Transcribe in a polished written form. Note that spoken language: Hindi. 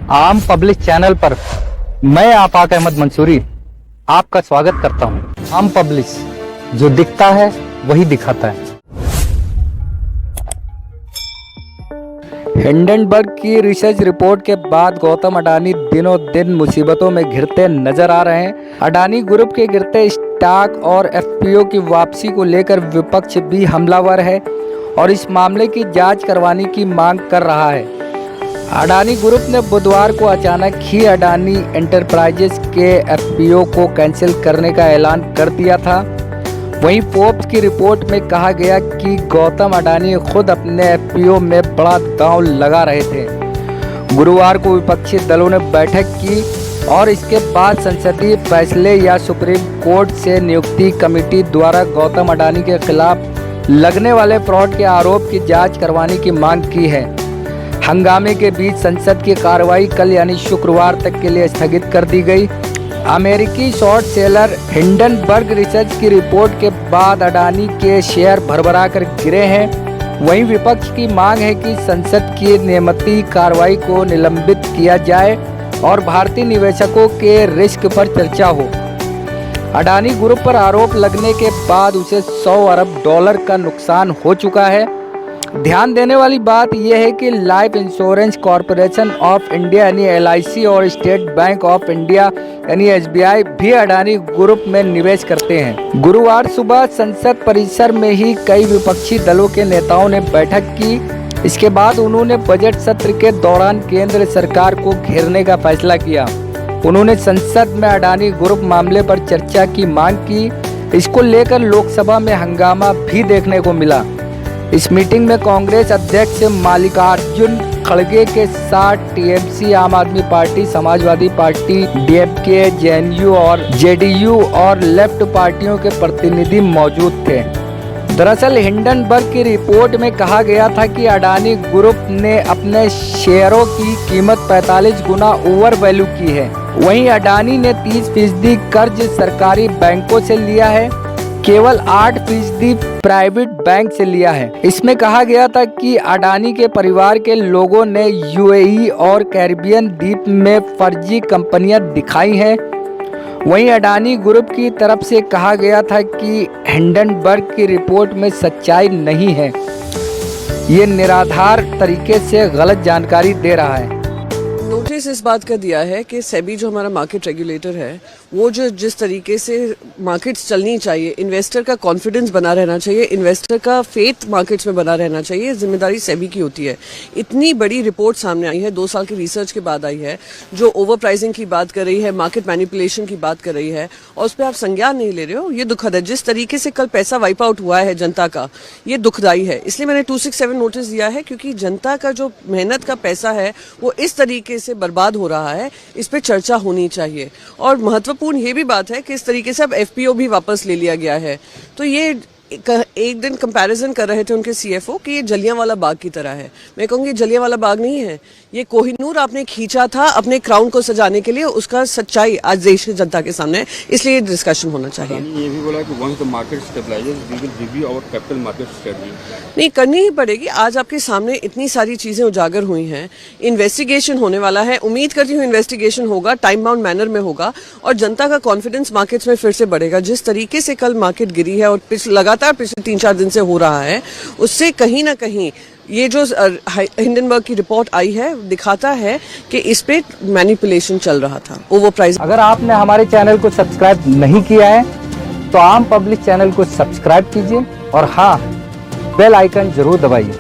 आम पब्लिक चैनल पर मैं आफाक अहमद मंसूरी आपका स्वागत करता हूं। आम पब्लिक, जो दिखता है वही दिखाता है। हिंडनबर्ग की रिसर्च रिपोर्ट के बाद गौतम अडानी दिनों दिन मुसीबतों में घिरते नजर आ रहे हैं। अडानी ग्रुप के गिरते स्टॉक और एफपीओ की वापसी को लेकर विपक्ष भी हमलावर है और इस मामले की जांच करवाने की मांग कर रहा है। अडानी ग्रुप ने बुधवार को अचानक ही अडानी एंटरप्राइजेस के एफपीओ को कैंसिल करने का ऐलान कर दिया था। वहीं फोर्ब्स की रिपोर्ट में कहा गया कि गौतम अडानी खुद अपने एफपीओ में बड़ा दांव लगा रहे थे। गुरुवार को विपक्षी दलों ने बैठक की और इसके बाद संसदीय फैसले या सुप्रीम कोर्ट से नियुक्ति कमेटी द्वारा गौतम अडानी के खिलाफ लगने वाले फ्रॉड के आरोप की जांच करवाने की मांग की है। हंगामे के बीच संसद की कार्रवाई कल यानी शुक्रवार तक के लिए स्थगित कर दी गई। अमेरिकी शॉर्ट सेलर हिंडनबर्ग रिसर्च की रिपोर्ट के बाद अडानी के शेयर भरभरा कर गिरे हैं। वहीं विपक्ष की मांग है कि संसद की नियमित कार्रवाई को निलंबित किया जाए और भारतीय निवेशकों के रिस्क पर चर्चा हो। अडानी ग्रुप पर आरोप लगने के बाद उसे $100 अरब का नुकसान हो चुका है। ध्यान देने वाली बात यह है कि life insurance corporation of India यानी LIC और स्टेट बैंक ऑफ इंडिया यानी SBI भी अडानी ग्रुप में निवेश करते हैं। गुरुवार सुबह संसद परिसर में ही कई विपक्षी दलों के नेताओं ने बैठक की। इसके बाद उन्होंने बजट सत्र के दौरान केंद्र सरकार को घेरने का फैसला किया। उन्होंने संसद में अडानी ग्रुप मामले पर चर्चा की मांग की। इसको लेकर लोकसभा में हंगामा भी देखने को मिला। इस मीटिंग में कांग्रेस अध्यक्ष मल्लिकार्जुन खड़गे के साथ TMC, आम आदमी party, Samajwadi party, DMK, JNU और JDU और लेफ्ट पार्टियों के प्रतिनिधि मौजूद थे। दरअसल हिंडनबर्ग की रिपोर्ट में कहा गया था कि अडानी ग्रुप ने अपने शेयरों की कीमत 45 गुना ओवर वैल्यू की है। वहीं अडानी ने 30% कर्ज सरकारी बैंकों से लिया है, केवल 8% प्राइवेट बैंक से लिया है। इसमें कहा गया था कि अडानी के परिवार के लोगों ने UAE और कैरिबियन द्वीप में फर्जी कंपनियां दिखाई हैं। वहीं अडानी ग्रुप की तरफ से कहा गया था कि हिंडनबर्ग की रिपोर्ट में सच्चाई नहीं है, ये निराधार तरीके से गलत जानकारी दे रहा है। नोटिस इस बात का दिया है कि सेबी जो हमारा मार्केट रेगुलेटर है, वो जो जिस तरीके से मार्केट्स चलनी चाहिए, इन्वेस्टर का कॉन्फिडेंस बना रहना चाहिए, इन्वेस्टर का फेथ मार्केट्स में बना रहना चाहिए, जिम्मेदारी सेबी की होती है। इतनी बड़ी रिपोर्ट सामने आई है, 2 साल की रिसर्च के बाद आई है, जो ओवर प्राइसिंग की बात कर रही है, मार्केट मैनिपुलेशन की बात कर रही है, और उस पर आप संज्ञान नहीं ले रहे हो, ये दुखद है। जिस तरीके से कल पैसा वाइप आउट हुआ है जनता का, ये दुखदायी है। इसलिए मैंने 267 नोटिस दिया है, क्योंकि जनता का जो मेहनत का पैसा है वो इस तरीके से बर्बाद हो रहा है, इस पे चर्चा होनी चाहिए। और महत्वपूर्ण ये भी बात है कि इस तरीके से अब एफपीओ भी वापस ले लिया गया है। तो ये एक दिन कंपैरिजन कर रहे थे उनके CFO कि ये जलियांवाला बाग की तरह है। मैं कहूँगी जलियांवाला बाग नहीं है, ये कोहिनूर आपने खींचा था अपने क्राउन को सजाने के लिए, उसका सच्चाई आज देश की जनता के सामने है, इसलिए डिस्कशन होना चाहिए। ये भी बोला कि once the market stabilises we will review our capital market strategy. नहीं, करनी ही पड़ेगी। आज आपके सामने इतनी सारी चीजें उजागर हुई हैं, इन्वेस्टिगेशन होने वाला है, उम्मीद करती हूँ इन्वेस्टिगेशन होगा, टाइम बाउंड मैनर में होगा और जनता का कॉन्फिडेंस मार्केट्स में फिर से बढ़ेगा। जिस तरीके से कल मार्केट गिरी है और लगातार पिछले 3-4 दिन से हो रहा है, उससे कहीं ना कहीं ये जो हिंडनबर्ग की रिपोर्ट आई है दिखाता है कि इस पे मैनिपुलेशन चल रहा था, ओवर प्राइस। अगर आपने हमारे चैनल को सब्सक्राइब नहीं किया है तो आम पब्लिक चैनल को सब्सक्राइब कीजिए और हाँ, बेल आइकन जरूर दबाइए।